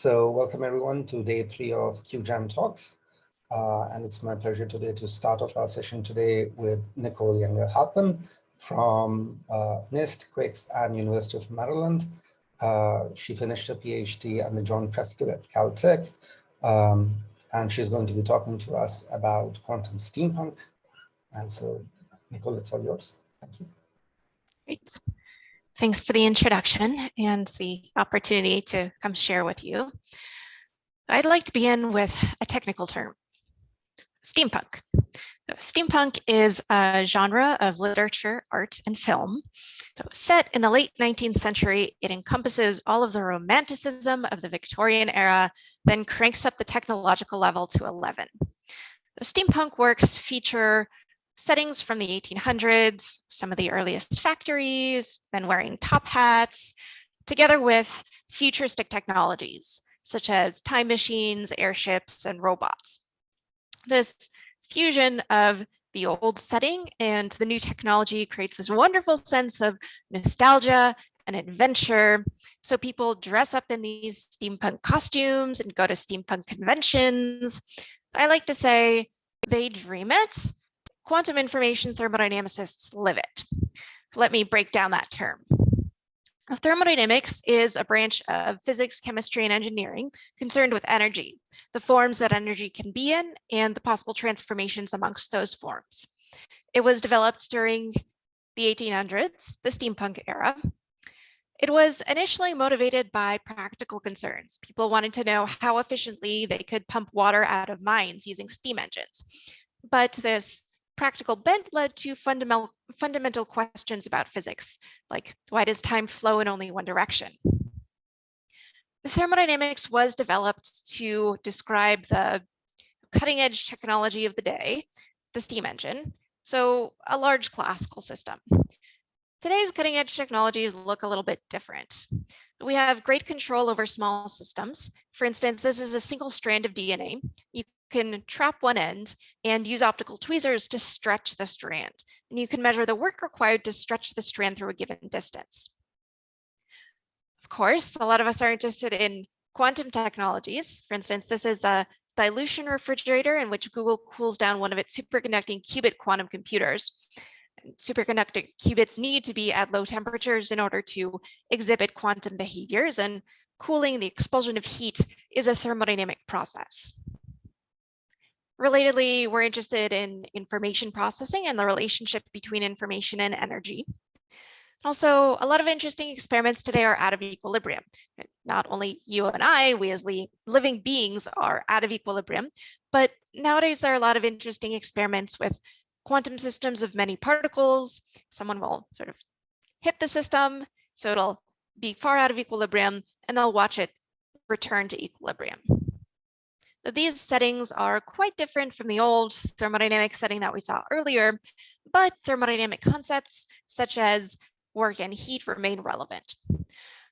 So welcome everyone to day 3 of QJam Talks. And it's my pleasure today to start off our session today with Nicole Halpern from NIST, QuICS, and University of Maryland. She finished her PhD at the John Preskill at Caltech. And she's going to be talking to us about quantum steampunk. And so, Nicole, it's all yours. Thank you. Great. Thanks for the introduction and the opportunity to come share with you. I'd like to begin with a technical term, steampunk. Steampunk is a genre of literature, art, and film. So set in the late 19th century, it encompasses all of the romanticism of the Victorian era, then cranks up the technological level to 11. The steampunk works feature settings from the 1800s, some of the earliest factories, men wearing top hats, together with futuristic technologies, such as time machines, airships, and robots. This fusion of the old setting and the new technology creates this wonderful sense of nostalgia and adventure. So people dress up in these steampunk costumes and go to steampunk conventions. I like to say they dream it. Quantum information thermodynamicists live it. Let me break down that term. Thermodynamics is a branch of physics, chemistry, and engineering concerned with energy, the forms that energy can be in, and the possible transformations amongst those forms. It was developed during the 1800s, the steampunk era. It was initially motivated by practical concerns. People wanted to know how efficiently they could pump water out of mines using steam engines. But this practical bent led to fundamental questions about physics, like why does time flow in only one direction? The thermodynamics was developed to describe the cutting edge technology of the day, the steam engine, so a large classical system. Today's cutting edge technologies look a little bit different. We have great control over small systems. For instance, this is a single strand of DNA. You can trap one end and use optical tweezers to stretch the strand. And you can measure the work required to stretch the strand through a given distance. Of course, a lot of us are interested in quantum technologies. For instance, this is a dilution refrigerator in which Google cools down one of its superconducting qubit quantum computers. Superconducting qubits need to be at low temperatures in order to exhibit quantum behaviors, and cooling, the expulsion of heat, is a thermodynamic process. Relatedly, we're interested in information processing and the relationship between information and energy. Also, a lot of interesting experiments today are out of equilibrium. Not only you and I, we as living beings are out of equilibrium, but nowadays there are a lot of interesting experiments with quantum systems of many particles. Someone will sort of hit the system, so it'll be far out of equilibrium, and they'll watch it return to equilibrium. So these settings are quite different from the old thermodynamic setting that we saw earlier, but thermodynamic concepts such as work and heat remain relevant.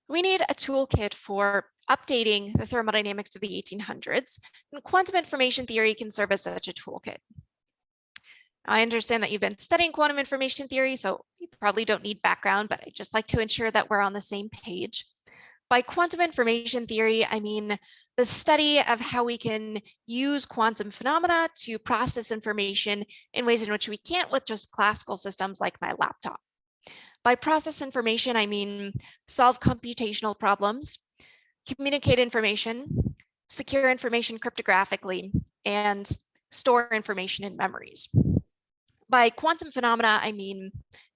We need a toolkit for updating the thermodynamics of the 1800s, and quantum information theory can serve as such a toolkit. I understand that you've been studying quantum information theory, so you probably don't need background, but I'd just like to ensure that we're on the same page. By quantum information theory, I mean the study of how we can use quantum phenomena to process information in ways in which we can't with just classical systems like my laptop. By process information, I mean solve computational problems, communicate information, secure information cryptographically, and store information in memories. By quantum phenomena, I mean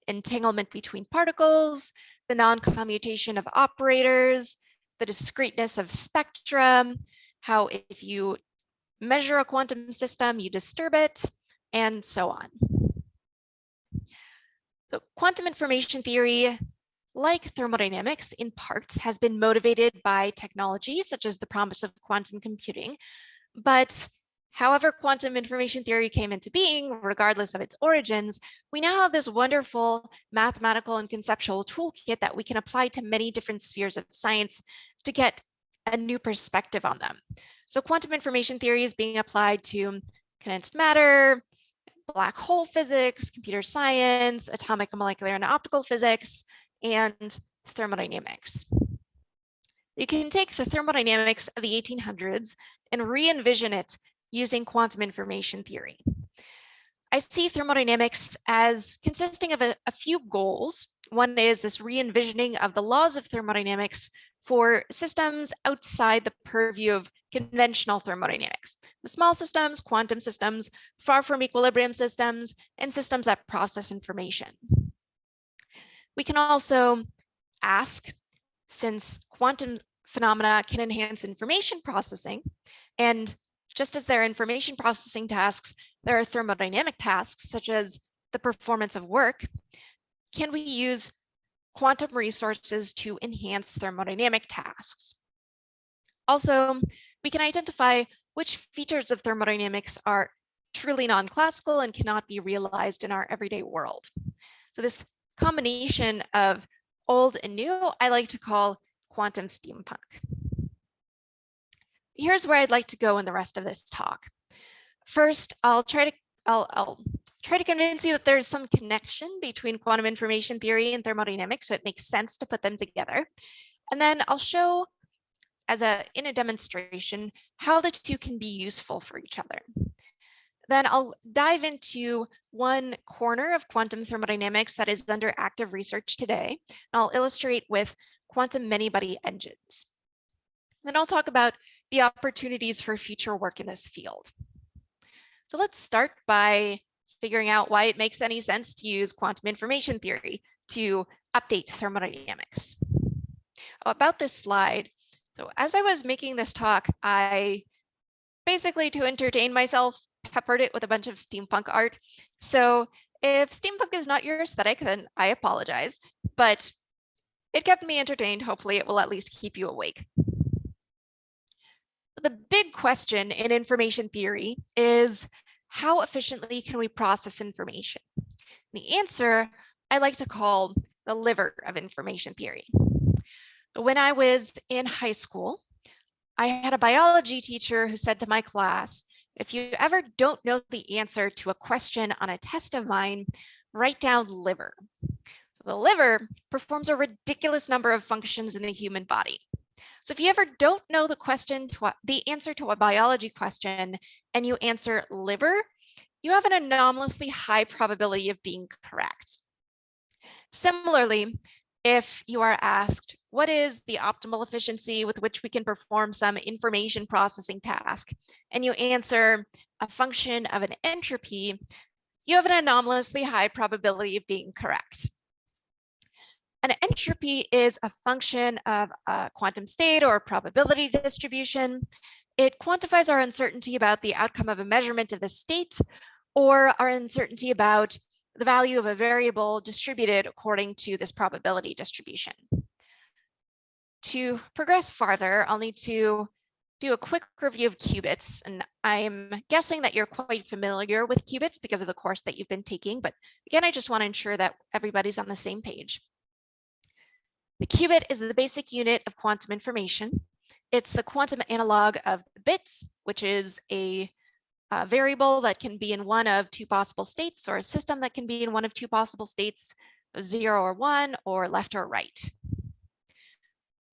entanglement between particles, the non-commutation of operators, the discreteness of spectra, how if you measure a quantum system, you disturb it, and so on. So quantum information theory, like thermodynamics, in part has been motivated by technology such as the promise of quantum computing, but however quantum information theory came into being, regardless of its origins, we now have this wonderful mathematical and conceptual toolkit that we can apply to many different spheres of science to get a new perspective on them. So quantum information theory is being applied to condensed matter, black hole physics, computer science, atomic, molecular, and optical physics, and thermodynamics. You can take the thermodynamics of the 1800s and re-envision it using quantum information theory. I see thermodynamics as consisting of a few goals. One is this re-envisioning of the laws of thermodynamics for systems outside the purview of conventional thermodynamics. Small systems, quantum systems, far from equilibrium systems, and systems that process information. We can also ask, since quantum phenomena can enhance information processing, and just as there are information processing tasks, there are thermodynamic tasks, such as the performance of work, can we use quantum resources to enhance thermodynamic tasks? Also, we can identify which features of thermodynamics are truly non-classical and cannot be realized in our everyday world. So this combination of old and new, I like to call quantum steampunk. Here's where I'd like to go in the rest of this talk. First, I'll try to convince you that there's some connection between quantum information theory and thermodynamics, so it makes sense to put them together. And then I'll show in a demonstration how the two can be useful for each other. Then I'll dive into one corner of quantum thermodynamics that is under active research today. I'll illustrate with quantum many-body engines. Then I'll talk about the opportunities for future work in this field. So let's start by figuring out why it makes any sense to use quantum information theory to update thermodynamics. About this slide, so as I was making this talk, I basically, to entertain myself, peppered it with a bunch of steampunk art. So if steampunk is not your aesthetic, then I apologize, but it kept me entertained. Hopefully it will at least keep you awake. The big question in information theory is, how efficiently can we process information? The answer I like to call the liver of information theory. When I was in high school, I had a biology teacher who said to my class, if you ever don't know the answer to a question on a test of mine, write down liver. The liver performs a ridiculous number of functions in the human body. So if you ever don't know the answer to a biology question and you answer liver, you have an anomalously high probability of being correct. Similarly, if you are asked, what is the optimal efficiency with which we can perform some information processing task, and you answer a function of an entropy, you have an anomalously high probability of being correct. An entropy is a function of a quantum state or a probability distribution. It quantifies our uncertainty about the outcome of a measurement of the state, or our uncertainty about the value of a variable distributed according to this probability distribution. To progress farther, I'll need to do a quick review of qubits, and I'm guessing that you're quite familiar with qubits because of the course that you've been taking, but again, I just want to ensure that everybody's on the same page. The qubit is the basic unit of quantum information. It's the quantum analog of bits, which is a variable that can be in one of two possible states, or a system that can be in one of two possible states, 0 or 1, or left or right.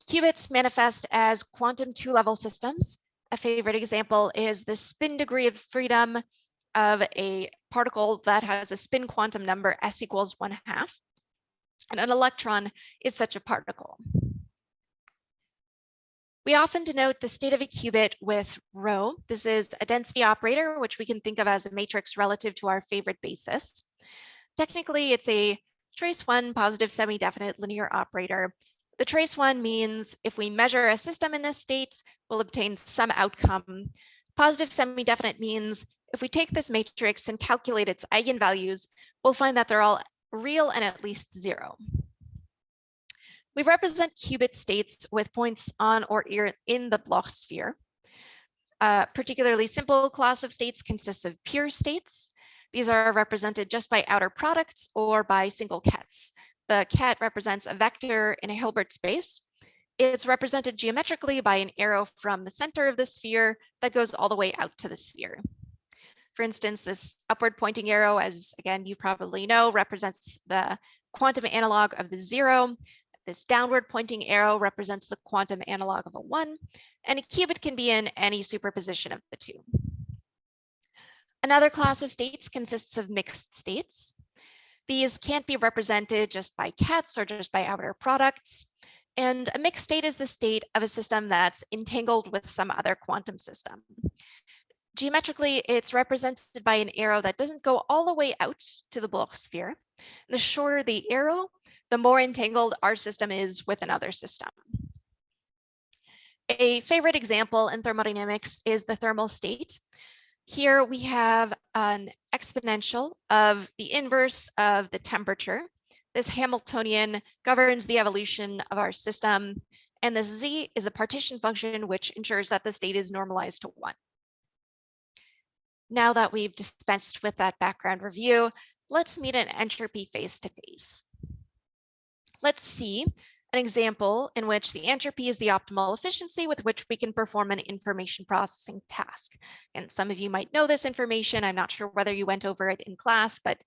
Qubits manifest as quantum two-level systems. A favorite example is the spin degree of freedom of a particle that has a spin quantum number s equals 1/2. And an electron is such a particle. We often denote the state of a qubit with rho. This is a density operator, which we can think of as a matrix relative to our favorite basis. Technically, it's a trace one positive semi-definite linear operator. The trace one means if we measure a system in this state, we'll obtain some outcome. Positive semi-definite means if we take this matrix and calculate its eigenvalues, we'll find that they're all real and at least 0. We represent qubit states with points on or in the Bloch sphere. A particularly simple class of states consists of pure states. These are represented just by outer products or by single kets. The ket represents a vector in a Hilbert space. It's represented geometrically by an arrow from the center of the sphere that goes all the way out to the sphere. For instance, this upward pointing arrow, as again, you probably know, represents the quantum analog of the 0. This downward pointing arrow represents the quantum analog of a 1, and a qubit can be in any superposition of the two. Another class of states consists of mixed states. These can't be represented just by cats or just by outer products. And a mixed state is the state of a system that's entangled with some other quantum system. Geometrically, it's represented by an arrow that doesn't go all the way out to the Bloch sphere. The shorter the arrow, the more entangled our system is with another system. A favorite example in thermodynamics is the thermal state. Here we have an exponential of the inverse of the temperature. This Hamiltonian governs the evolution of our system, and this z is a partition function which ensures that the state is normalized to 1. Now that we've dispensed with that background review, let's meet an entropy face-to-face. Let's see an example in which the entropy is the optimal efficiency with which we can perform an information processing task. And some of you might know this information. I'm not sure whether you went over it in class, but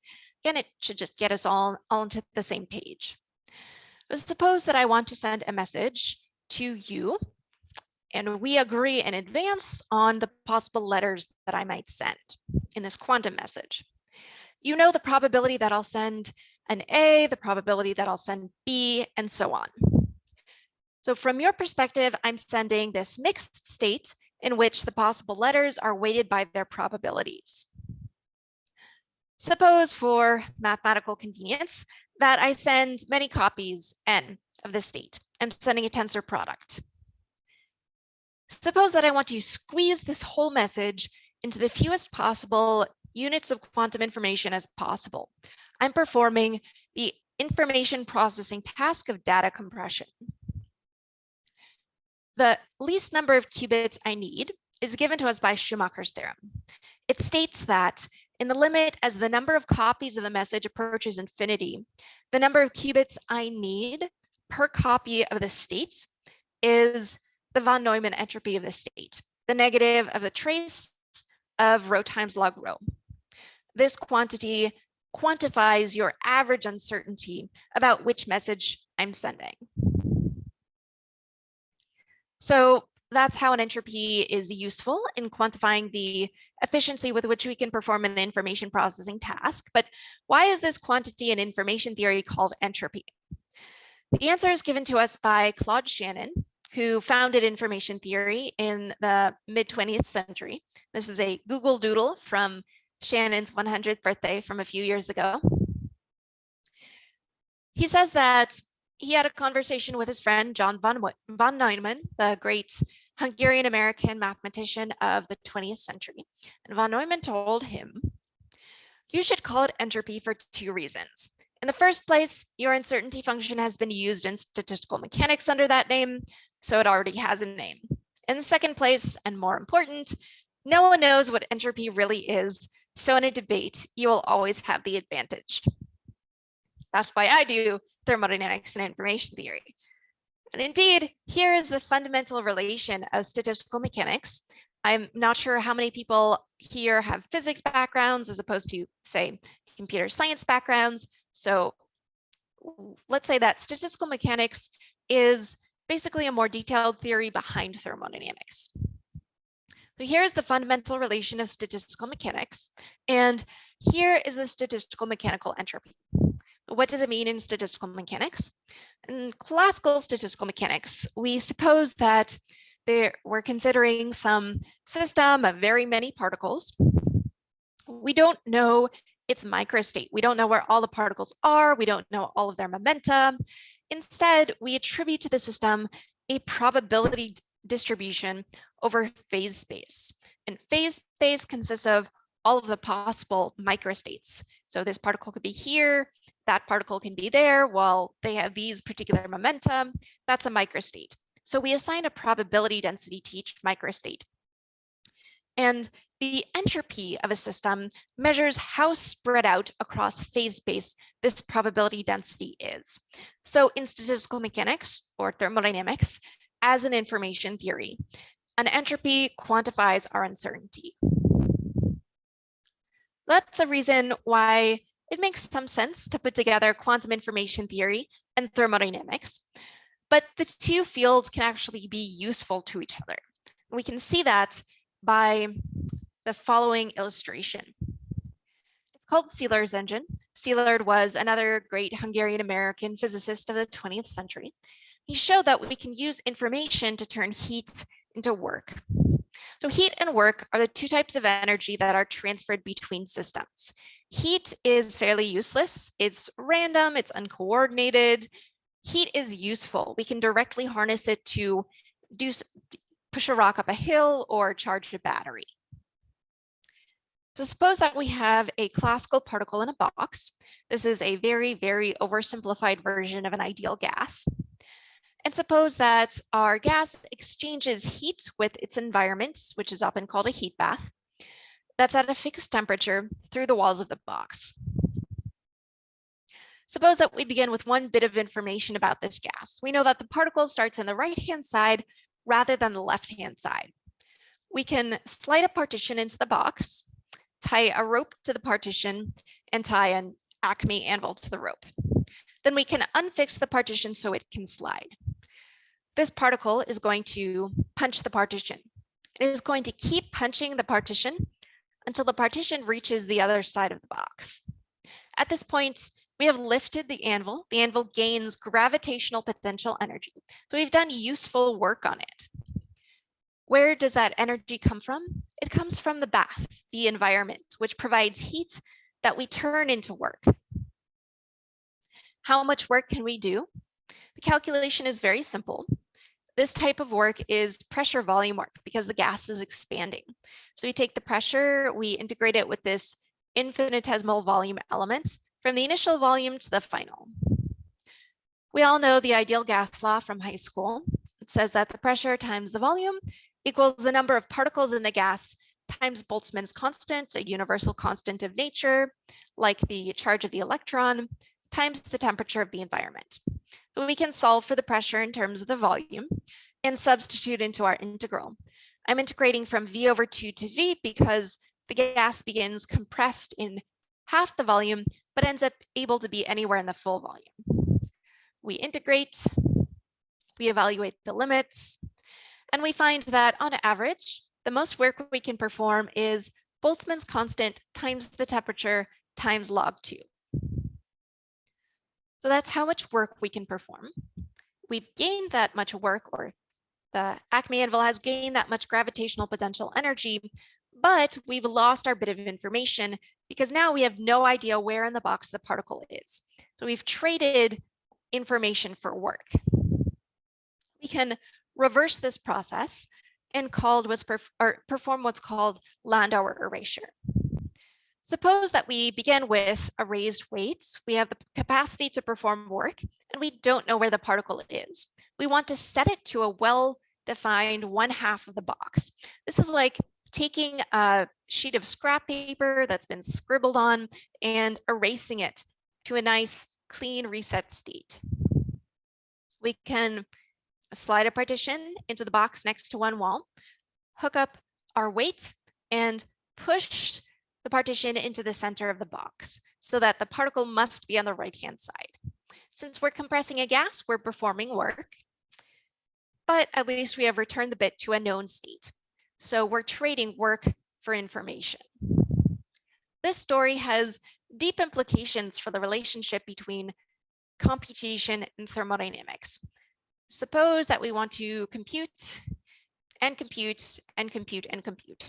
again, it should just get us all onto the same page. But suppose that I want to send a message to you, and we agree in advance on the possible letters that I might send in this quantum message. You know the probability that I'll send an A, the probability that I'll send B, and so on. So from your perspective, I'm sending this mixed state in which the possible letters are weighted by their probabilities. Suppose for mathematical convenience that I send many copies n of the state. I'm sending a tensor product. Suppose that I want to squeeze this whole message into the fewest possible units of quantum information as possible. I'm performing the information processing task of data compression. The least number of qubits I need is given to us by Schumacher's theorem. It states that in the limit as the number of copies of the message approaches infinity, the number of qubits I need per copy of the state is the von Neumann entropy of the state, the negative of the trace of rho times log rho. This quantity quantifies your average uncertainty about which message I'm sending. So that's how an entropy is useful in quantifying the efficiency with which we can perform an information processing task. But why is this quantity in information theory called entropy? The answer is given to us by Claude Shannon, who founded information theory in the mid-20th century. This is a Google Doodle from Shannon's 100th birthday from a few years ago. He says that he had a conversation with his friend John von Neumann, the great Hungarian-American mathematician of the 20th century. And von Neumann told him, you should call it entropy for 2 reasons. In the first place, your uncertainty function has been used in statistical mechanics under that name, so it already has a name. In the second place, and more important, no one knows what entropy really is, so in a debate, you will always have the advantage. That's why I do thermodynamics and information theory. And indeed, here is the fundamental relation of statistical mechanics. I'm not sure how many people here have physics backgrounds as opposed to, say, computer science backgrounds. So let's say that statistical mechanics is basically a more detailed theory behind thermodynamics. So here's the fundamental relation of statistical mechanics, and here is the statistical mechanical entropy. What does it mean in statistical mechanics? In classical statistical mechanics, we suppose that we're considering some system of very many particles. We don't know its microstate. We don't know where all the particles are. We don't know all of their momentum. Instead, we attribute to the system a probability distribution over phase space. And phase space consists of all of the possible microstates. So this particle could be here, that particle can be there, while they have these particular momentum. That's a microstate. So we assign a probability density to each microstate. And the entropy of a system measures how spread out across phase space this probability density is. So in statistical mechanics or thermodynamics, as an information theory, an entropy quantifies our uncertainty. That's a reason why it makes some sense to put together quantum information theory and thermodynamics, but the two fields can actually be useful to each other. We can see that by the following illustration. It's called Szilard's engine. Szilard was another great Hungarian-American physicist of the 20th century. He showed that we can use information to turn heat into work. So heat and work are the two types of energy that are transferred between systems. Heat is fairly useless. It's random, it's uncoordinated. Heat is useful. We can directly harness it to push a rock up a hill or charge a battery. So suppose that we have a classical particle in a box. This is a very, very oversimplified version of an ideal gas. And suppose that our gas exchanges heat with its environment, which is often called a heat bath, that's at a fixed temperature through the walls of the box. Suppose that we begin with one bit of information about this gas. We know that the particle starts on the right-hand side rather than the left-hand side. We can slide a partition into the box, tie a rope to the partition, and tie an Acme anvil to the rope. Then we can unfix the partition so it can slide. This particle is going to punch the partition. It is going to keep punching the partition until the partition reaches the other side of the box. At this point, we have lifted the anvil. The anvil gains gravitational potential energy. So we've done useful work on it. Where does that energy come from? It comes from the bath, the environment, which provides heat that we turn into work. How much work can we do? The calculation is very simple. This type of work is pressure volume work because the gas is expanding. So we take the pressure, we integrate it with this infinitesimal volume element from the initial volume to the final. We all know the ideal gas law from high school. It says that the pressure times the volume equals the number of particles in the gas times Boltzmann's constant, a universal constant of nature, like the charge of the electron, times the temperature of the environment. So we can solve for the pressure in terms of the volume and substitute into our integral. I'm integrating from V over 2 to V because the gas begins compressed in half the volume, but ends up able to be anywhere in the full volume. We integrate, we evaluate the limits, and we find that on average, the most work we can perform is Boltzmann's constant times the temperature times log 2. So that's how much work we can perform. We've gained that much work, or the Acme anvil has gained that much gravitational potential energy, but we've lost our bit of information because now we have no idea where in the box the particle is. So we've traded information for work. We can reverse this process and perform what's called Landauer erasure. Suppose that we begin with a raised weight. We have the capacity to perform work, and we don't know where the particle is. We want to set it to a well-defined 1/2 of the box. This is like taking a sheet of scrap paper that's been scribbled on and erasing it to a nice, clean, reset state. We can slide a partition into the box next to one wall, hook up our weight, and push the partition into the center of the box so that the particle must be on the right-hand side. Since we're compressing a gas, we're performing work, but at least we have returned the bit to a known state. So we're trading work for information. This story has deep implications for the relationship between computation and thermodynamics. Suppose that we want to compute and compute and compute and compute.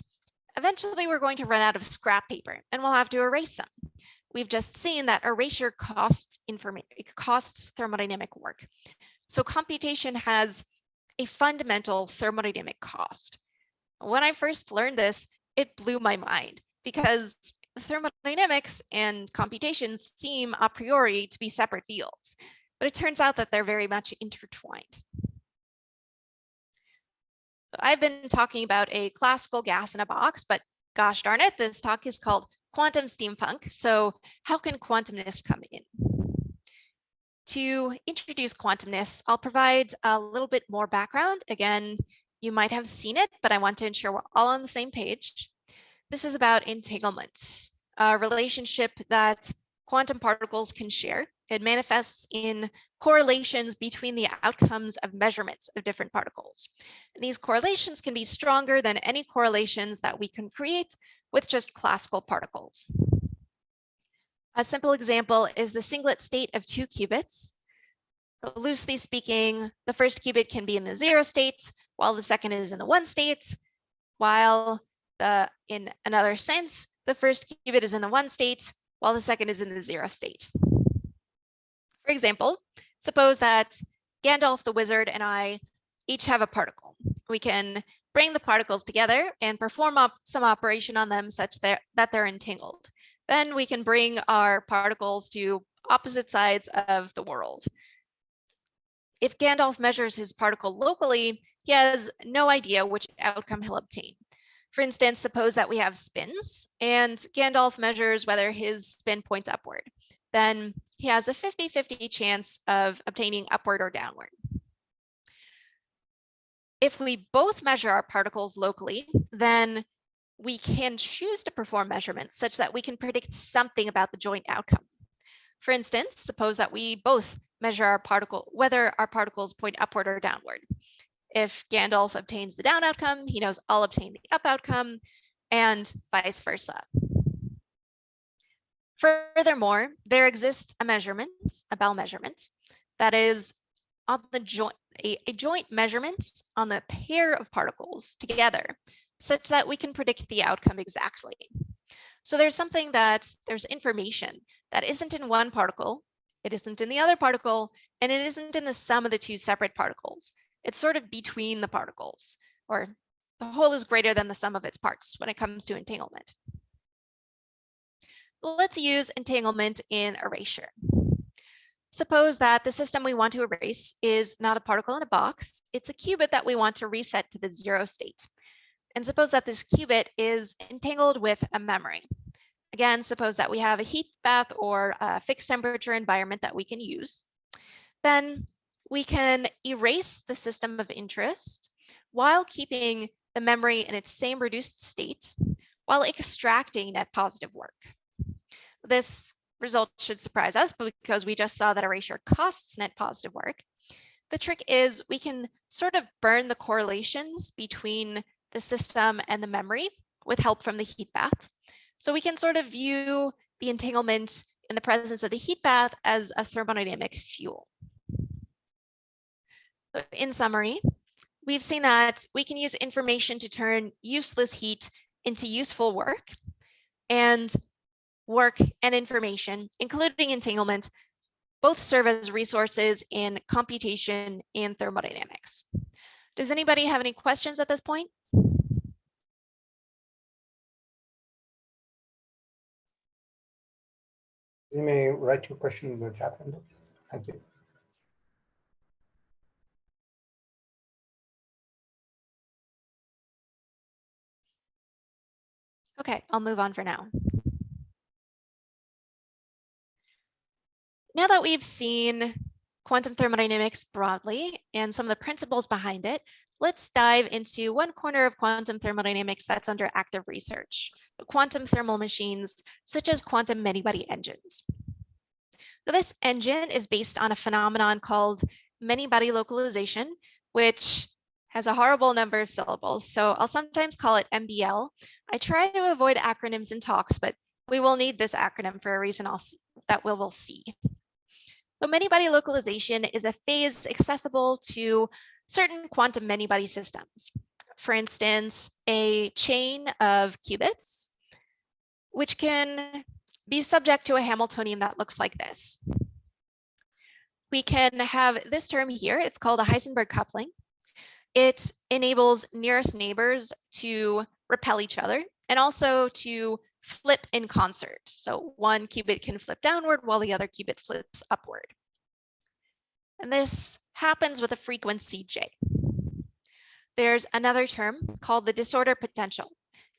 Eventually, we're going to run out of scrap paper and we'll have to erase some. We've just seen that erasure costs thermodynamic work. So computation has a fundamental thermodynamic cost. When I first learned this, it blew my mind because thermodynamics and computation seem a priori to be separate fields, but it turns out that they're very much intertwined. So I've been talking about a classical gas in a box, but gosh darn it, this talk is called Quantum Steampunk. So how can quantumness come in? To introduce quantumness, I'll provide a little bit more background. Again, you might have seen it, but I want to ensure we're all on the same page. This is about entanglement, a relationship that quantum particles can share It manifests in correlations between the outcomes of measurements of different particles. And these correlations can be stronger than any correlations that we can create with just classical particles. A simple example is the singlet state of 2 qubits. Loosely speaking, the first qubit can be in the 0 state, while the second is in the 1 state, while in another sense, the first qubit is in the 1 state, while the second is in the 0 state. For example, suppose that Gandalf the wizard and I each have a particle. We can bring the particles together and perform some operation on them such that they're entangled. Then we can bring our particles to opposite sides of the world. If Gandalf measures his particle locally, he has no idea which outcome he'll obtain. For instance, suppose that we have spins and Gandalf measures whether his spin points upward. Then he has a 50-50 chance of obtaining upward or downward. If we both measure our particles locally, then we can choose to perform measurements such that we can predict something about the joint outcome. For instance, suppose that we both measure whether our particles point upward or downward. If Gandalf obtains the down outcome, he knows I'll obtain the up outcome, and vice versa. Furthermore, there exists a Bell measurement, that is on the a joint measurement on the pair of particles together, such that we can predict the outcome exactly. So there's information that isn't in one particle, it isn't in the other particle, and it isn't in the sum of the 2 separate particles. It's sort of between the particles, or the whole is greater than the sum of its parts when it comes to entanglement. Let's use entanglement in erasure. Suppose that the system we want to erase is not a particle in a box, it's a qubit that we want to reset to the 0 state. And suppose that this qubit is entangled with a memory. Again, suppose that we have a heat bath or a fixed temperature environment that we can use. Then we can erase the system of interest while keeping the memory in its same reduced state, while extracting net positive work. This result should surprise us because we just saw that erasure costs net positive work. The trick is we can sort of burn the correlations between the system and the memory with help from the heat bath. So we can sort of view the entanglement in the presence of the heat bath as a thermodynamic fuel. So in summary, we've seen that we can use information to turn useless heat into useful work, and work and information, including entanglement, both serve as resources in computation and thermodynamics. Does anybody have any questions at this point? You may write your question in the chat window. Thank you. Okay, I'll move on for now. Now that we've seen quantum thermodynamics broadly and some of the principles behind it, let's dive into one corner of quantum thermodynamics that's under active research, quantum thermal machines, such as quantum many-body engines. So this engine is based on a phenomenon called many-body localization, which has a horrible number of syllables. So I'll sometimes call it MBL. I try to avoid acronyms in talks, but we will need this acronym for a reason that we'll see. So many-body localization is a phase accessible to certain quantum many-body systems. For instance, a chain of qubits, which can be subject to a Hamiltonian that looks like this. We can have this term here, it's called a Heisenberg coupling. It enables nearest neighbors to repel each other and also to flip in concert. So one qubit can flip downward while the other qubit flips upward. And this happens with a frequency J. There's another term called the disorder potential.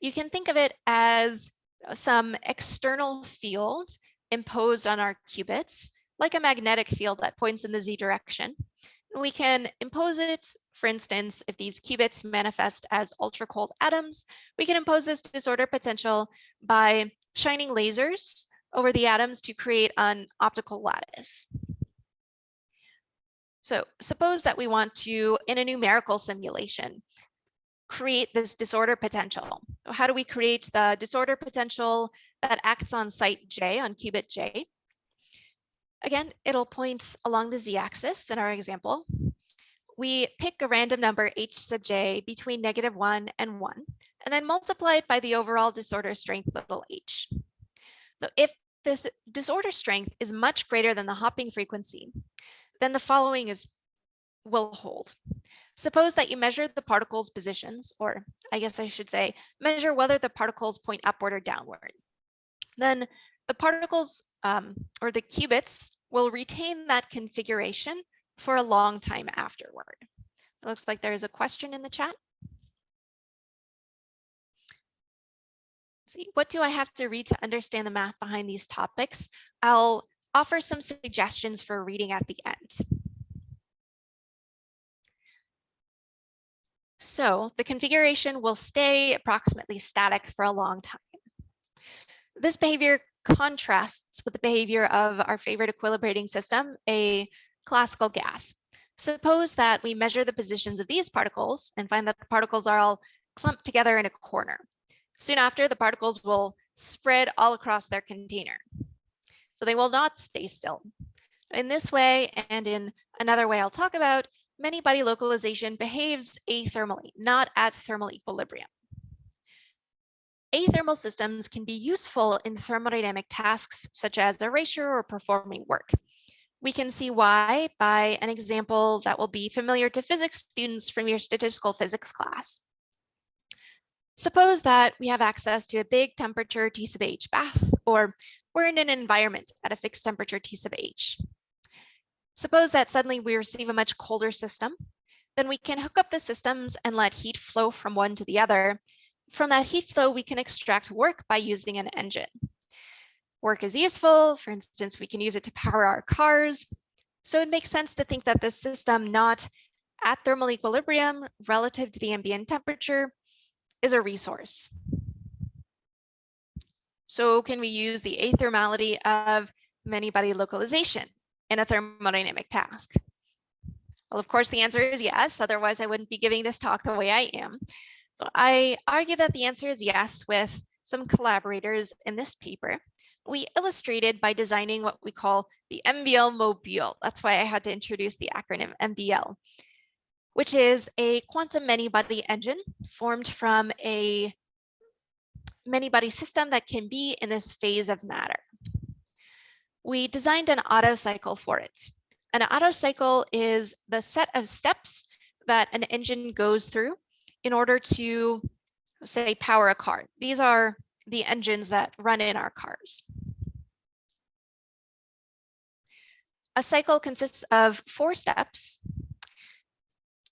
You can think of it as some external field imposed on our qubits, like a magnetic field that points in the Z direction. And we can impose it, for instance, if these qubits manifest as ultra-cold atoms, we can impose this disorder potential by shining lasers over the atoms to create an optical lattice. So suppose that we want to, in a numerical simulation, create this disorder potential. So how do we create the disorder potential that acts on site J, on qubit J? Again, it'll point along the z-axis in our example. We pick a random number h sub j between -1 and 1, and then multiply it by the overall disorder strength little h. So if this disorder strength is much greater than the hopping frequency, then the following will hold. Suppose that you measure the particles' positions, or I guess I should say, measure whether the particles point upward or downward. Then the particles, or the qubits, will retain that configuration for a long time afterward. It looks like there is a question in the chat. Let's see, what do I have to read to understand the math behind these topics? I'll offer some suggestions for reading at the end. So the configuration will stay approximately static for a long time. This behavior contrasts with the behavior of our favorite equilibrating system, a classical gas. Suppose that we measure the positions of these particles and find that the particles are all clumped together in a corner. Soon after, the particles will spread all across their container. So they will not stay still. In this way, and in another way I'll talk about, many-body localization behaves athermally, not at thermal equilibrium. Athermal systems can be useful in thermodynamic tasks such as erasure or performing work. We can see why by an example that will be familiar to physics students from your statistical physics class. Suppose that we have access to a big temperature T sub h bath, or we're in an environment at a fixed temperature T sub h. Suppose that suddenly we receive a much colder system, then we can hook up the systems and let heat flow from one to the other. From that heat flow, we can extract work by using an engine. Work is useful. For instance, we can use it to power our cars. So it makes sense to think that this system not at thermal equilibrium relative to the ambient temperature is a resource. So can we use the athermality of many-body localization in a thermodynamic task? Well, of course, the answer is yes. Otherwise, I wouldn't be giving this talk the way I am. So I argue that the answer is yes with some collaborators in this paper. We illustrated by designing what we call the MBL mobile. That's why I had to introduce the acronym MBL, which is a quantum many-body engine formed from a many-body system that can be in this phase of matter. We designed an Otto cycle for it. An Otto cycle is the set of steps that an engine goes through in order to, say, power a car. These are the engines that run in our cars. A cycle consists of 4 steps.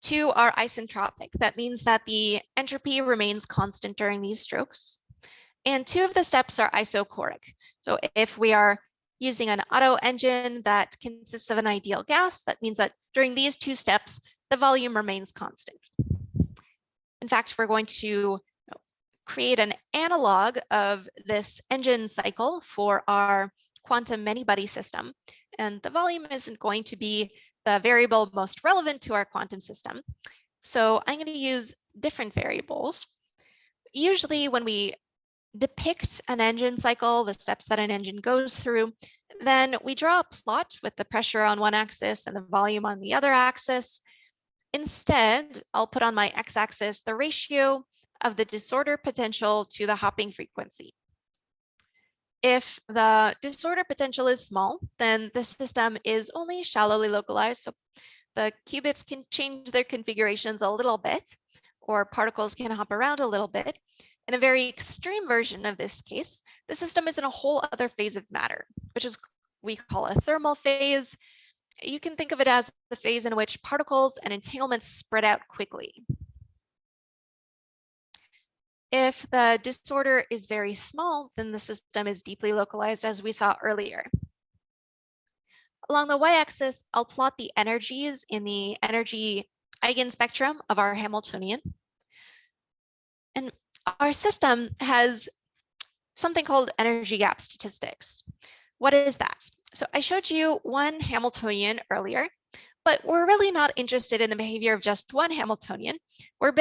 2 are isentropic. That means that the entropy remains constant during these strokes. And 2 of the steps are isochoric. So if we are using an Otto engine that consists of an ideal gas, that means that during these 2 steps, the volume remains constant. In fact, we're going to create an analog of this engine cycle for our quantum many-body system. And the volume isn't going to be the variable most relevant to our quantum system. So I'm going to use different variables. Usually when we depict an engine cycle, the steps that an engine goes through, then we draw a plot with the pressure on one axis and the volume on the other axis. Instead, I'll put on my x-axis the ratio of the disorder potential to the hopping frequency. If the disorder potential is small, then the system is only shallowly localized. So the qubits can change their configurations a little bit, or particles can hop around a little bit. In a very extreme version of this case, the system is in a whole other phase of matter, which is we call a thermal phase. You can think of it as the phase in which particles and entanglements spread out quickly. If the disorder is very small, then the system is deeply localized, as we saw earlier. Along the y-axis, I'll plot the energies in the energy eigenspectrum of our Hamiltonian. And our system has something called energy gap statistics. What is that? So I showed you one Hamiltonian earlier, but we're really not interested in the behavior of just one Hamiltonian. We're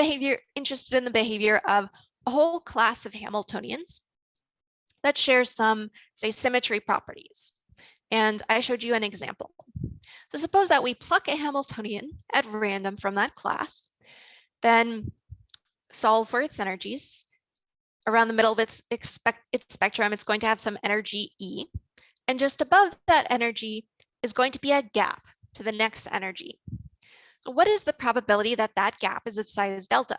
interested in the behavior of a whole class of Hamiltonians that share some, say, symmetry properties. And I showed you an example. So suppose that we pluck a Hamiltonian at random from that class, then solve for its energies. Around the middle of its spectrum, it's going to have some energy E. And just above that energy is going to be a gap to the next energy. So what is the probability that that gap is of size delta?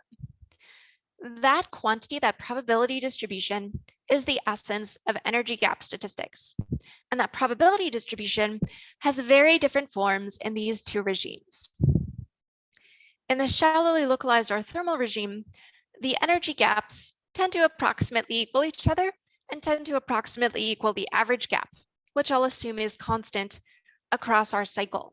That quantity, that probability distribution, is the essence of energy gap statistics. And that probability distribution has very different forms in these two regimes. In the shallowly localized or thermal regime, the energy gaps tend to approximately equal each other and tend to approximately equal the average gap, which I'll assume is constant across our cycle.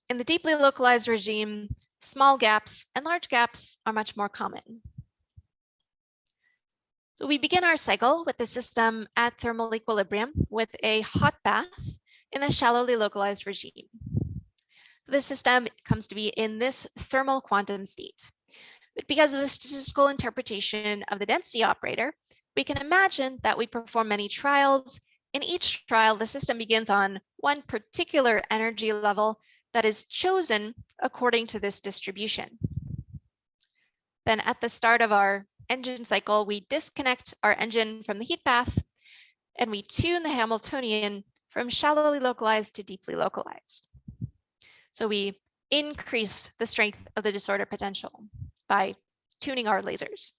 In the deeply localized regime, small gaps and large gaps are much more common. So we begin our cycle with the system at thermal equilibrium with a hot bath in the shallowly localized regime. The system comes to be in this thermal quantum state. But because of the statistical interpretation of the density operator, we can imagine that we perform many trials. In each trial, the system begins on one particular energy level that is chosen according to this distribution. Then at the start of our engine cycle, we disconnect our engine from the heat bath and we tune the Hamiltonian from shallowly localized to deeply localized. So we increase the strength of the disorder potential by tuning our lasers.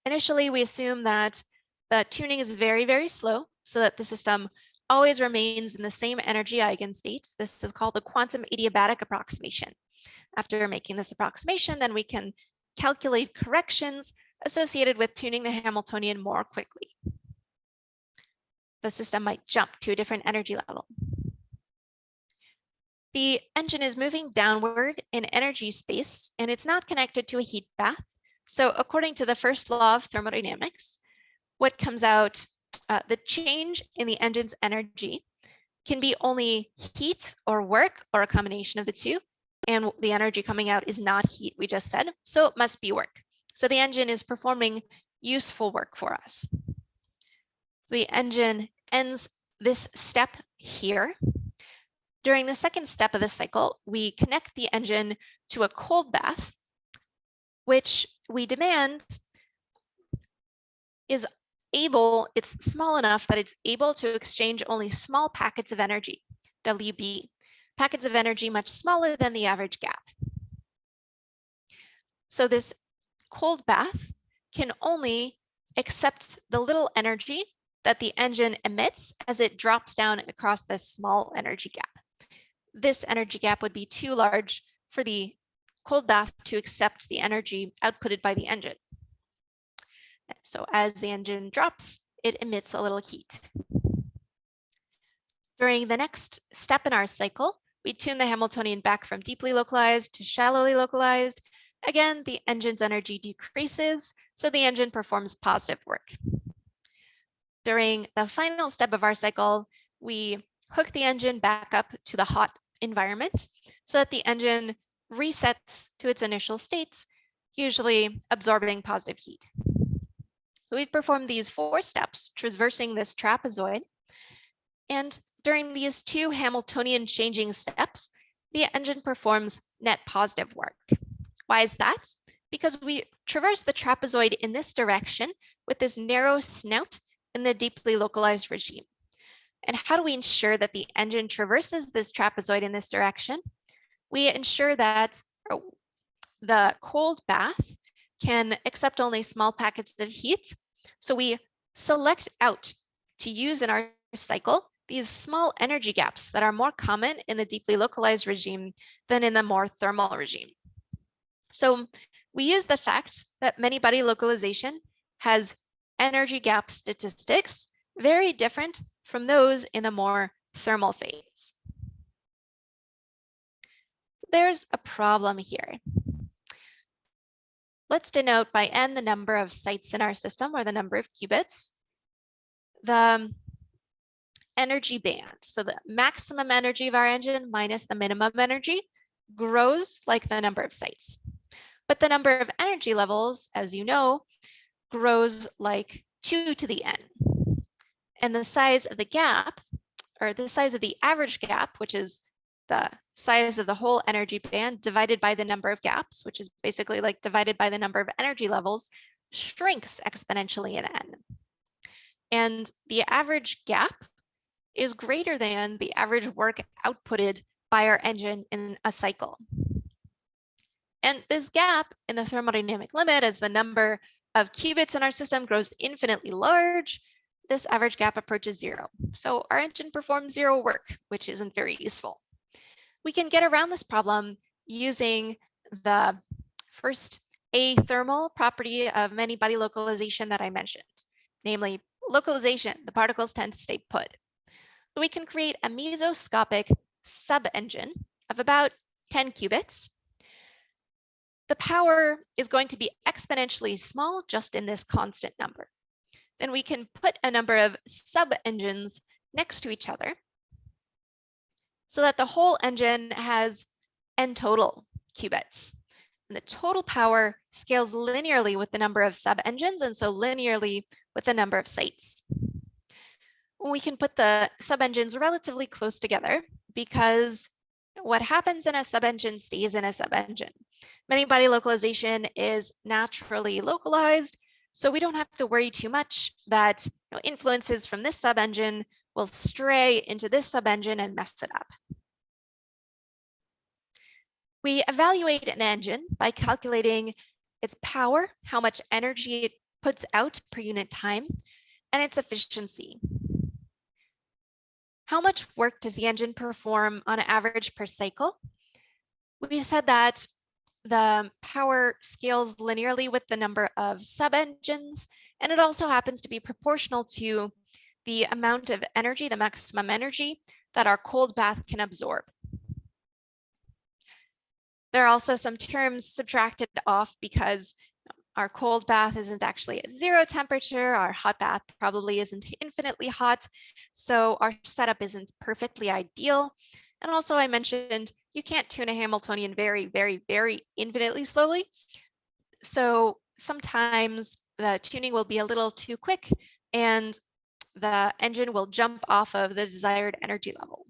Initially, we assume that the tuning is very, very slow so that the system always remains in the same energy eigenstate. This is called the quantum adiabatic approximation. After making this approximation, then we can calculate corrections associated with tuning the Hamiltonian more quickly. The system might jump to a different energy level. The engine is moving downward in energy space, and it's not connected to a heat bath. So according to the first law of thermodynamics, what comes out, the change in the engine's energy can be only heat or work or a combination of the two. And the energy coming out is not heat, we just said, so it must be work. So the engine is performing useful work for us. The engine ends this step here. During the second step of the cycle, we connect the engine to a cold bath, which we demand is able, it's small enough that it's able to exchange only small packets of energy, WB, packets of energy much smaller than the average gap. So this cold bath can only accept the little energy that the engine emits as it drops down across this small energy gap. This energy gap would be too large for the cold bath to accept the energy outputted by the engine. So as the engine drops, it emits a little heat. During the next step in our cycle, we tune the Hamiltonian back from deeply localized to shallowly localized. Again, the engine's energy decreases, so the engine performs positive work. During the final step of our cycle, we hook the engine back up to the hot environment so that the engine resets to its initial state, usually absorbing positive heat. So we've performed these 4 steps traversing this trapezoid, and during these 2 Hamiltonian changing steps, the engine performs net positive work. Why is that? Because we traverse the trapezoid in this direction with this narrow snout in the deeply localized regime. And how do we ensure that the engine traverses this trapezoid in this direction? We ensure that the cold bath can accept only small packets of heat. So we select out to use in our cycle these small energy gaps that are more common in the deeply localized regime than in the more thermal regime. So we use the fact that many body localization has energy gap statistics very different from those in a more thermal phase. There's a problem here. Let's denote by n the number of sites in our system, or the number of qubits. the energy band, so the maximum energy of our engine minus the minimum energy, grows like the number of sites. But the number of energy levels, as you know, grows like 2 to the n. And the size of the gap, or the size of the average gap, which is the size of the whole energy band divided by the number of gaps, which is basically like divided by the number of energy levels, shrinks exponentially in n. And the average gap is greater than the average work outputted by our engine in a cycle. And this gap in the thermodynamic limit, as the number of qubits in our system grows infinitely large, this average gap approaches 0. So our engine performs 0 work, which isn't very useful. We can get around this problem using the first athermal property of many body localization that I mentioned, namely localization. The particles tend to stay put. So we can create a mesoscopic sub-engine of about 10 qubits. The power is going to be exponentially small just in this constant number. Then we can put a number of sub-engines next to each other so that the whole engine has n total qubits. And the total power scales linearly with the number of sub-engines, and so linearly with the number of sites. We can put the sub-engines relatively close together because what happens in a sub-engine stays in a sub-engine. Many body localization is naturally localized, so we don't have to worry too much that influences from this sub-engine will stray into this sub-engine and mess it up. We evaluate an engine by calculating its power, how much energy it puts out per unit time, and its efficiency. How much work does the engine perform on average per cycle? We said that the power scales linearly with the number of sub-engines, and it also happens to be proportional to the amount of energy, the maximum energy, that our cold bath can absorb. There are also some terms subtracted off because our cold bath isn't actually at 0 temperature, our hot bath probably isn't infinitely hot, so our setup isn't perfectly ideal. And also I mentioned you can't tune a Hamiltonian very, very, very infinitely slowly. So sometimes the tuning will be a little too quick and the engine will jump off of the desired energy level.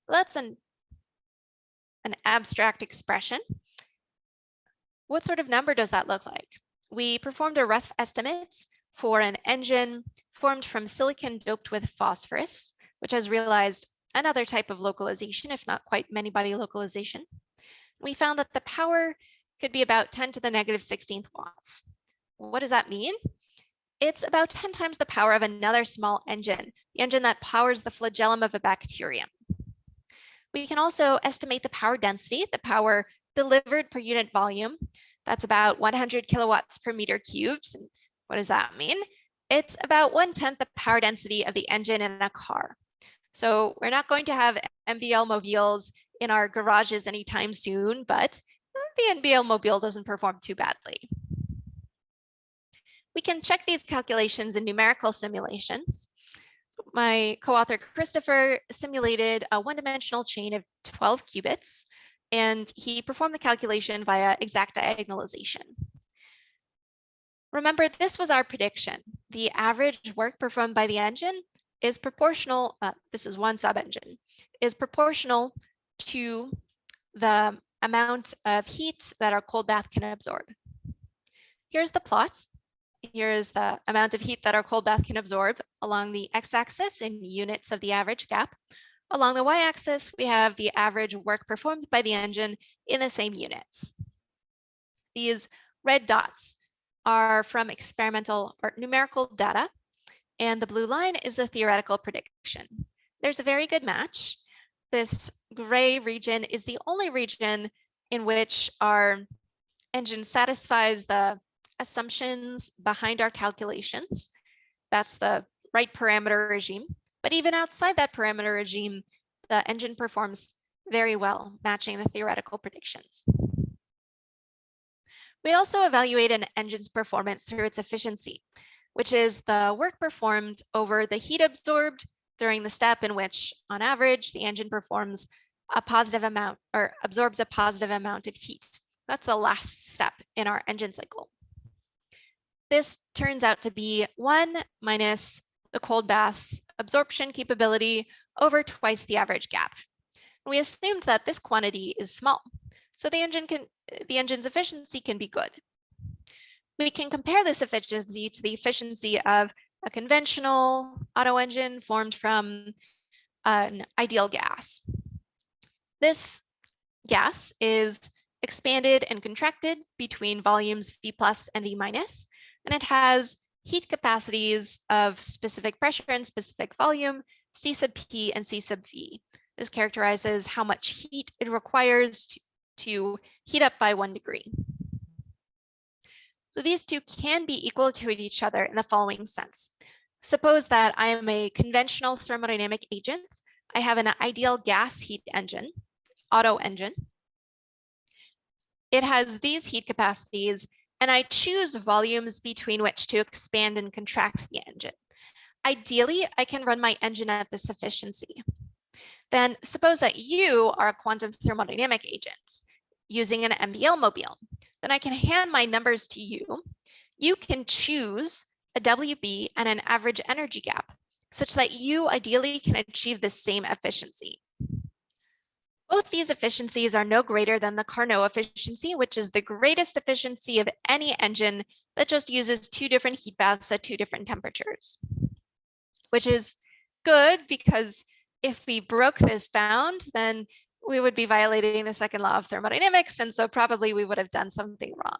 That's an abstract expression. What sort of number does that look like? We performed a rough estimate for an engine formed from silicon doped with phosphorus, which has realized another type of localization, if not quite many body localization. We found that the power could be about 10 to the negative 16th watts. What does that mean? It's about 10 times the power of another small engine, the engine that powers the flagellum of a bacterium. We can also estimate the power density, the power delivered per unit volume. That's about 100 kilowatts per meter cubed. And what does that mean? It's about 1/10 the power density of the engine in a car. So we're not going to have NBL mobiles in our garages anytime soon, but the NBL mobile doesn't perform too badly. We can check these calculations in numerical simulations. My co-author Christopher simulated a one-dimensional chain of 12 qubits, and he performed the calculation via exact diagonalization. Remember, this was our prediction. The average work performed by the engine is proportional, this is one sub-engine, is proportional to the amount of heat that our cold bath can absorb. Here's the plot. Here is the amount of heat that our cold bath can absorb along the x-axis in units of the average gap. Along the y-axis, we have the average work performed by the engine in the same units. These red dots are from experimental or numerical data, and the blue line is the theoretical prediction. There's a very good match. This gray region is the only region in which our engine satisfies the assumptions behind our calculations. That's the right parameter regime. But even outside that parameter regime, the engine performs very well, matching the theoretical predictions. We also evaluate an engine's performance through its efficiency. which is the work performed over the heat absorbed during the step in which, on average, the engine performs a positive amount or absorbs a positive amount of heat. That's the last step in our engine cycle. This turns out to be 1 minus the cold bath's absorption capability over twice the average gap. We assumed that this quantity is small, so the engine's efficiency can be good. We can compare this efficiency to the efficiency of a conventional auto engine formed from an ideal gas. This gas is expanded and contracted between volumes V plus and V minus, and it has heat capacities of specific pressure and specific volume, C sub P and C sub V. This characterizes how much heat it requires to heat up by 1 degree. So these two can be equal to each other in the following sense. Suppose that I am a conventional thermodynamic agent. I have an ideal gas heat engine, auto engine. It has these heat capacities, and I choose volumes between which to expand and contract the engine. Ideally, I can run my engine at this efficiency. Then suppose that you are a quantum thermodynamic agent using an NBL mobile. Then I can hand my numbers to you. You can choose a WB and an average energy gap such that you ideally can achieve the same efficiency. Both these efficiencies are no greater than the Carnot efficiency, which is the greatest efficiency of any engine that just uses 2 different heat baths at 2 different temperatures, which is good because if we broke this bound, then we would be violating the second law of thermodynamics, and so probably we would have done something wrong.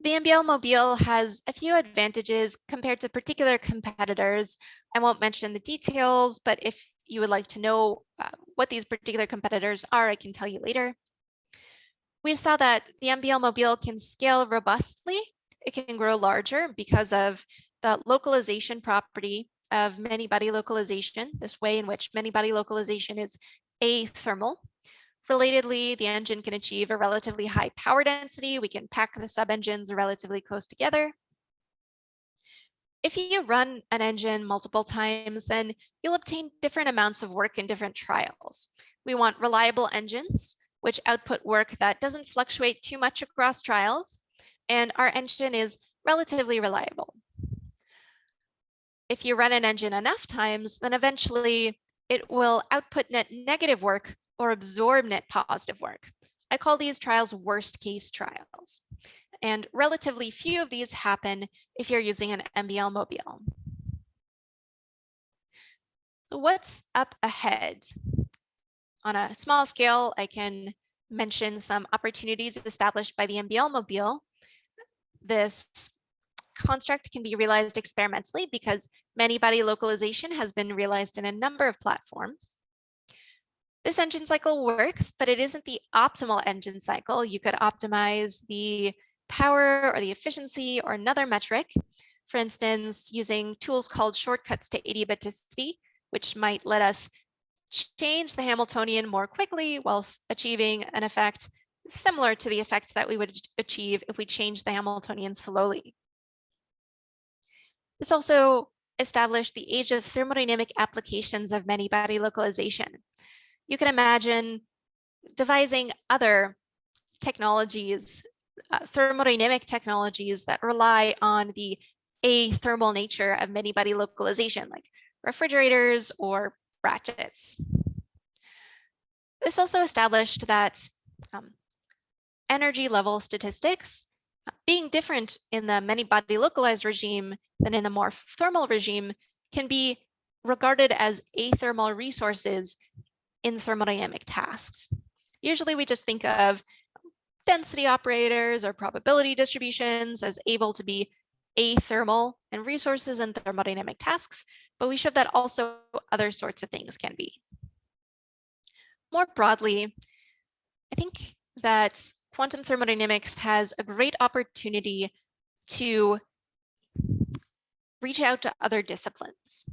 The NBL mobile has a few advantages compared to particular competitors. I won't mention the details, but if you would like to know what these particular competitors are, I can tell you later. We saw that the NBL mobile can scale robustly. It can grow larger because of the localization property of many-body localization, this way in which many-body localization is athermal. Relatedly, the engine can achieve a relatively high power density. We can pack the sub-engines relatively close together. If you run an engine multiple times, then you'll obtain different amounts of work in different trials. We want reliable engines, which output work that doesn't fluctuate too much across trials, and our engine is relatively reliable. If you run an engine enough times, then eventually it will output net negative work or absorb net positive work. I call these trials worst case trials. And relatively few of these happen if you're using an NBL mobile. So what's up ahead? On a small scale, I can mention some opportunities established by the NBL mobile. This construct can be realized experimentally because many-body localization has been realized in a number of platforms. This engine cycle works, but it isn't the optimal engine cycle. You could optimize the power or the efficiency or another metric, for instance, using tools called shortcuts to adiabaticity, which might let us change the Hamiltonian more quickly while achieving an effect similar to the effect that we would achieve if we change the Hamiltonian slowly. This also established the age of thermodynamic applications of many-body localization. You can imagine devising other technologies, thermodynamic technologies that rely on the athermal nature of many-body localization, like refrigerators or ratchets. This also established that energy level statistics, being different in the many-body localized regime than in the more thermal regime, can be regarded as athermal resources in thermodynamic tasks. Usually we just think of density operators or probability distributions as able to be athermal and resources in thermodynamic tasks, but we showed that also other sorts of things can be. More broadly, I think that quantum thermodynamics has a great opportunity to reach out to other disciplines.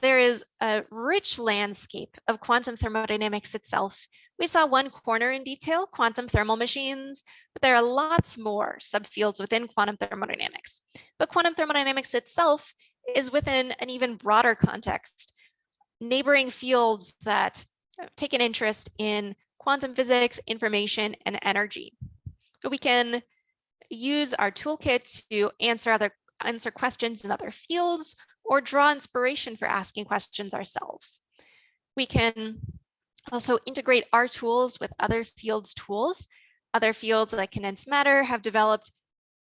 There is a rich landscape of quantum thermodynamics itself, We saw one corner in detail, quantum thermal machines, but there are lots more subfields within quantum thermodynamics. But quantum thermodynamics itself is within an even broader context, neighboring fields that take an interest in quantum physics, information, and energy. So we can use our toolkit to answer questions in other fields or draw inspiration for asking questions ourselves. We can also integrate our tools with other fields' tools. Other fields like condensed matter have developed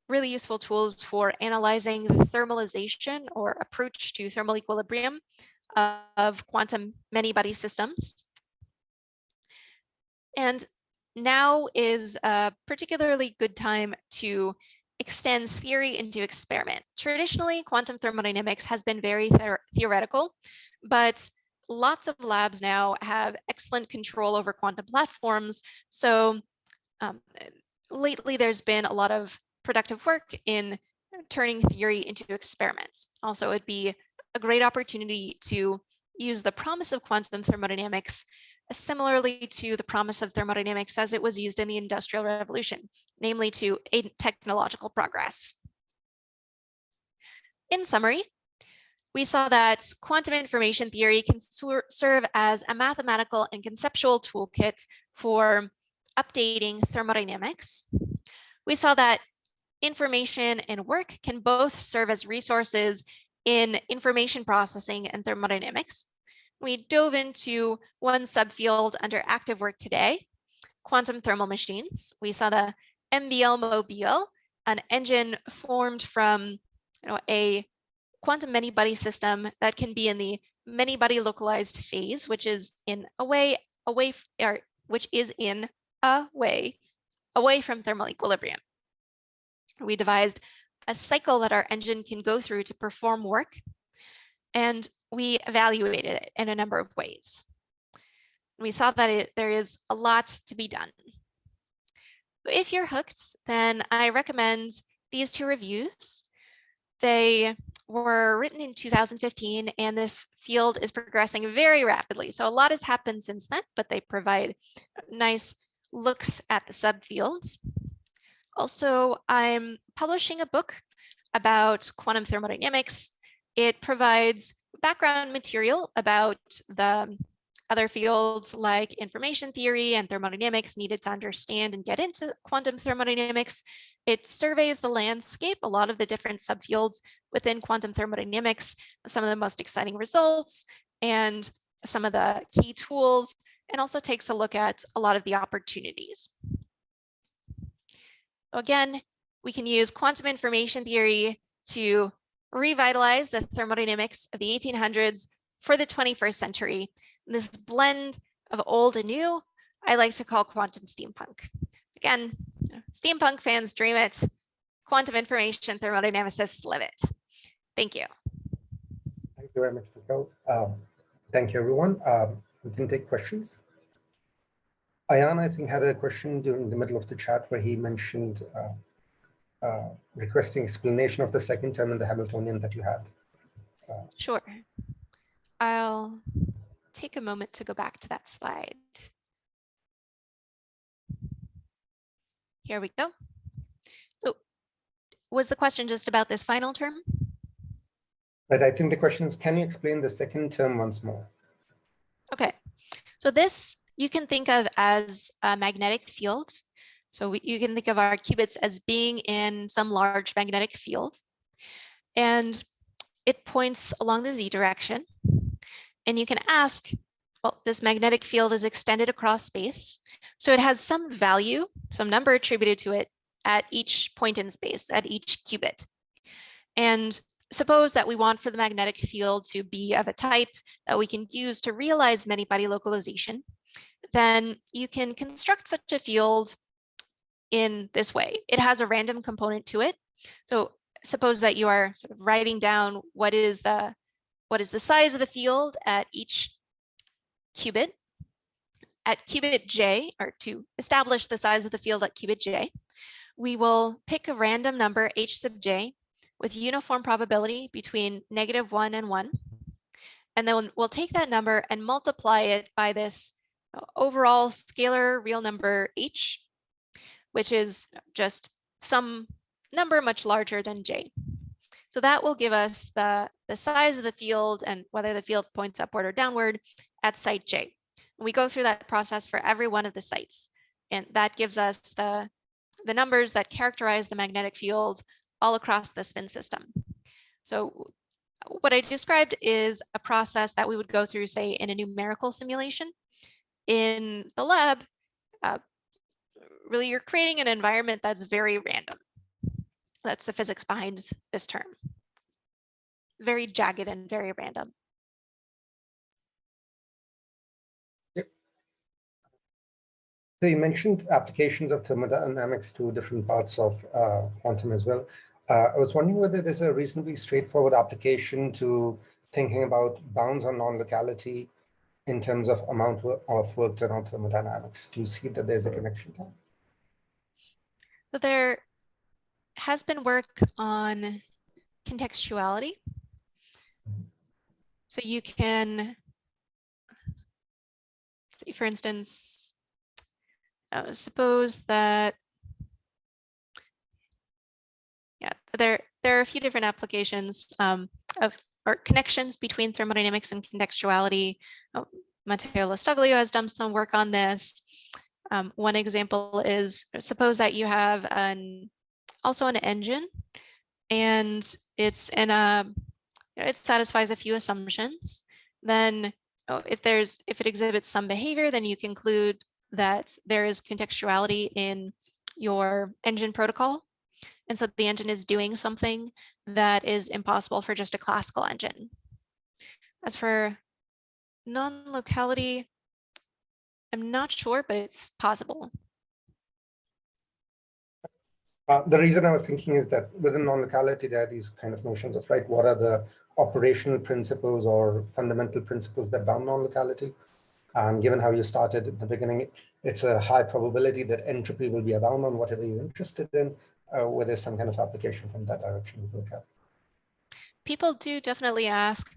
really useful tools for analyzing the thermalization or approach to thermal equilibrium of quantum many-body systems. And now is a particularly good time to extend theory into experiment. Traditionally, quantum thermodynamics has been very theoretical, but lots of labs now have excellent control over quantum platforms. So lately, there's been a lot of productive work in turning theory into experiments. Also, it'd be a great opportunity to use the promise of quantum thermodynamics similarly to the promise of thermodynamics as it was used in the Industrial Revolution, namely to aid technological progress. In summary, we saw that quantum information theory can serve as a mathematical and conceptual toolkit for updating thermodynamics. We saw that information and work can both serve as resources in information processing and thermodynamics. We dove into one subfield under active work today, quantum thermal machines. We saw the MBL Mobile, an engine formed from a quantum many-body system that can be in the many-body localized phase, which is in a way away from thermal equilibrium. We devised a cycle that our engine can go through to perform work, and we evaluated it in a number of ways. We saw that there is a lot to be done. If you're hooked, then I recommend these two reviews. They were written in 2015, and this field is progressing very rapidly. So a lot has happened since then, but they provide nice looks at the subfields. Also, I'm publishing a book about quantum thermodynamics. It provides background material about the other fields like information theory and thermodynamics needed to understand and get into quantum thermodynamics. It surveys the landscape, a lot of the different subfields within quantum thermodynamics, some of the most exciting results and some of the key tools, and also takes a look at a lot of the opportunities. Again, we can use quantum information theory to revitalize the thermodynamics of the 1800s for the 21st century. This blend of old and new, I like to call quantum steampunk. Again, steampunk fans dream it. Quantum information thermodynamicists live it. Thank you. Thank you very much, Nicole. Thank you, everyone. We can take questions. Ayan, I think, had a question during the middle of the chat where he mentioned requesting explanation of the second term in the Hamiltonian that you had. Sure. I'll take a moment to go back to that slide. Here we go. So was the question just about this final term? But I think the question is, can you explain the second term once more? Okay, so this you can think of as a magnetic field. So you can think of our qubits as being in some large magnetic field, and it points along the z direction. And you can ask, well, this magnetic field is extended across space, so it has some value, some number attributed to it at each point in space, at each qubit. And suppose that we want for the magnetic field to be of a type that we can use to realize many-body localization, then you can construct such a field in this way. It has a random component to it. So suppose that you are sort of writing down what is the size of the field at each qubit. At qubit j, or to establish the size of the field at qubit j, we will pick a random number h sub j with uniform probability between -1 and 1. And then we'll take that number and multiply it by this overall scalar real number h, which is just some number much larger than j. So that will give us the size of the field and whether the field points upward or downward at site j. And we go through that process for every one of the sites. And that gives us the numbers that characterize the magnetic field all across the spin system. So what I described is a process that we would go through, say, in a numerical simulation. In the lab, really you're creating an environment that's very random. That's the physics behind this term. Very jagged and very random. So you mentioned applications of thermodynamics to different parts of quantum as well. I was wondering whether there's a reasonably straightforward application to thinking about bounds on non-locality in terms of amount of work done on thermodynamics. Do you see that there's a connection there? So there has been work on contextuality. So you can say, for instance, suppose that, there are a few different applications or connections between thermodynamics and contextuality. Matteo Lastoglio has done some work on this. One example is, suppose that you have also an engine, and it's in it satisfies a few assumptions. Then if it exhibits some behavior, then you conclude that there is contextuality in your engine protocol. And so the engine is doing something that is impossible for just a classical engine. As for non-locality, I'm not sure, but it's possible. The reason I was thinking is that within non-locality, there are these kind of notions of, right, what are the operational principles or fundamental principles that bound non-locality? And given how you started at the beginning, it's a high probability that entropy will be a bound on whatever you're interested in, where there's some kind of application from that direction we look at. People do definitely ask,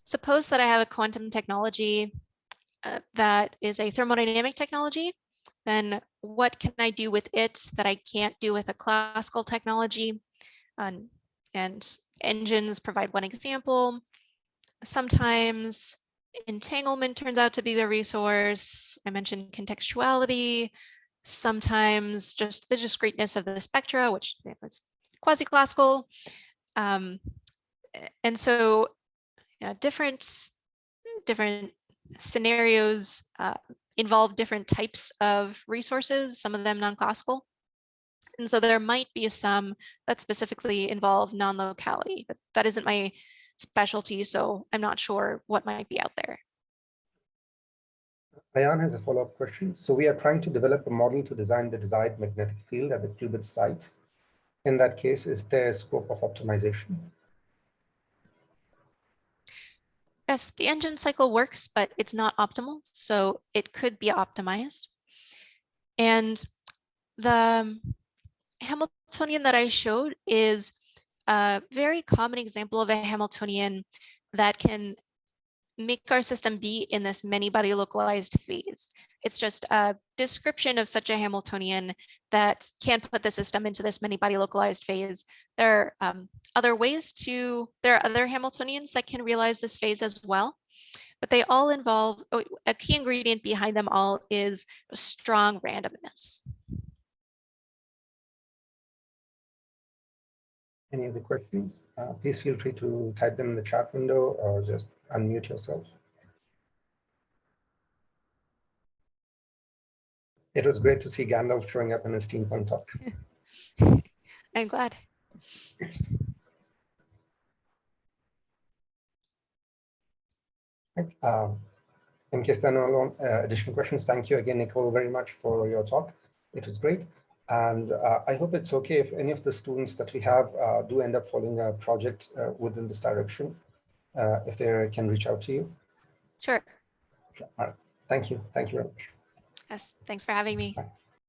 suppose that I have a quantum technology that is a thermodynamic technology, then what can I do with it that I can't do with a classical technology? And engines provide one example. Sometimes entanglement turns out to be the resource. I mentioned contextuality. Sometimes just the discreteness of the spectra, which was quasi-classical. And so different scenarios involve different types of resources, some of them non-classical. And so there might be some that specifically involve non-locality, but that isn't my specialty, so I'm not sure what might be out there. Ayan has a follow-up question. So we are trying to develop a model to design the desired magnetic field at the qubit site. In that case, is there a scope of optimization? Yes, the engine cycle works, but it's not optimal, so it could be optimized. And the Hamiltonian that I showed is a very common example of a Hamiltonian that can make our system be in this many-body localized phase. It's just a description of such a Hamiltonian that can put the system into this many-body localized phase. There are other Hamiltonians that can realize this phase as well, but they all involve, a key ingredient behind them all is strong randomness. Any other questions? Please feel free to type them in the chat window or just unmute yourself. It was great to see Gandalf showing up in his steampunk talk. I'm glad. Right. In case there are no additional questions, thank you again, Nicole, very much for your talk. It was great. And I hope it's okay if any of the students that we have do end up following a project within this direction, if they can reach out to you. Sure. All right. Thank you. Thank you very much. Yes, thanks for having me. Bye.